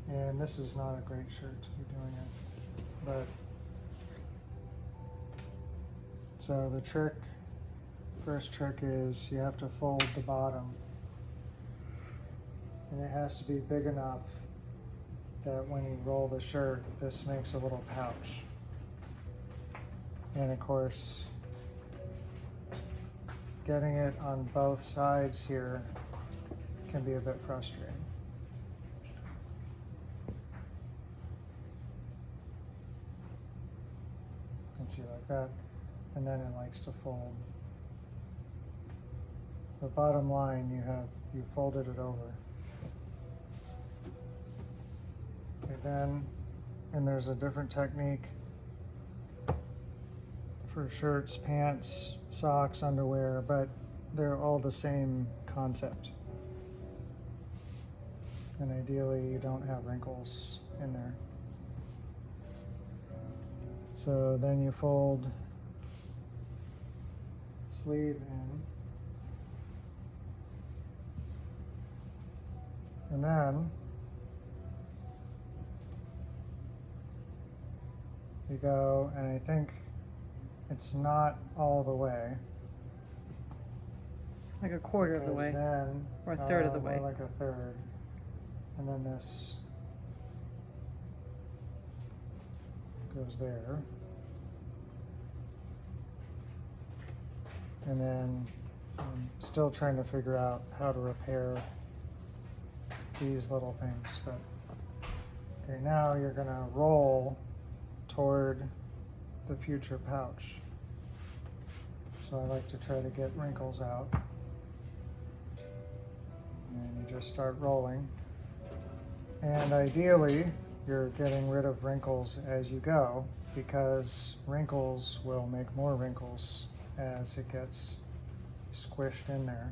And this is not a great shirt to be doing it, but so the trick, first trick is you have to fold the bottom, and it has to be big enough that when you roll the shirt, this makes a little pouch. And of course, getting it on both sides here can be a bit frustrating. And see, like that, and then it likes to fold. The bottom line, you folded it over. Okay, then, and there's a different technique for shirts, pants, socks, underwear, but they're all the same concept. And ideally, you don't have wrinkles in there. So then you fold sleeve in, and then you go, and I think it's not all the way. Like a quarter of the way, then, or a third of the way. More like a third. And then this goes there. And then I'm still trying to figure out how to repair these little things. But okay, now you're gonna roll toward the future pouch. So I like to try to get wrinkles out. And you just start rolling. And ideally, you're getting rid of wrinkles as you go, because wrinkles will make more wrinkles as it gets squished in there.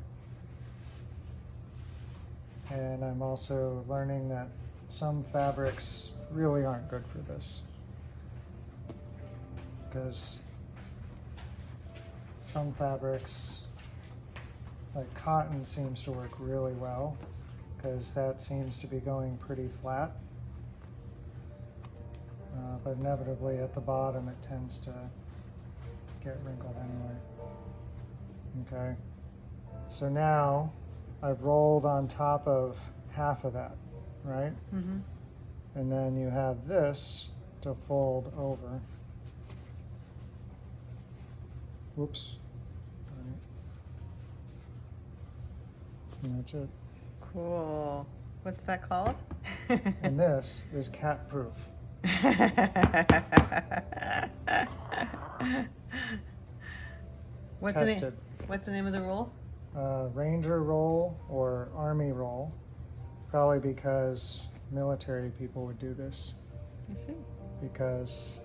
And I'm also learning that some fabrics really aren't good for this, because some fabrics, like cotton, seems to work really well, because that seems to be going pretty flat. But inevitably at the bottom it tends to get wrinkled anyway. Okay, so now I've rolled on top of half of that, right? Mm-hmm. And then you have this to fold over. Whoops. All right. And that's it. Cool. What's that called? And this is cat proof. What's Tested. What's the name of the roll? Ranger roll or army roll, probably because military people would do this, I see. because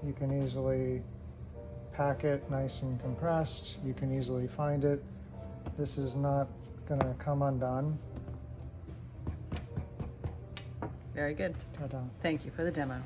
you can easily pack it nice and compressed. You can easily find it. This is not going to come undone. Very good. Ta-da. Thank you for the demo.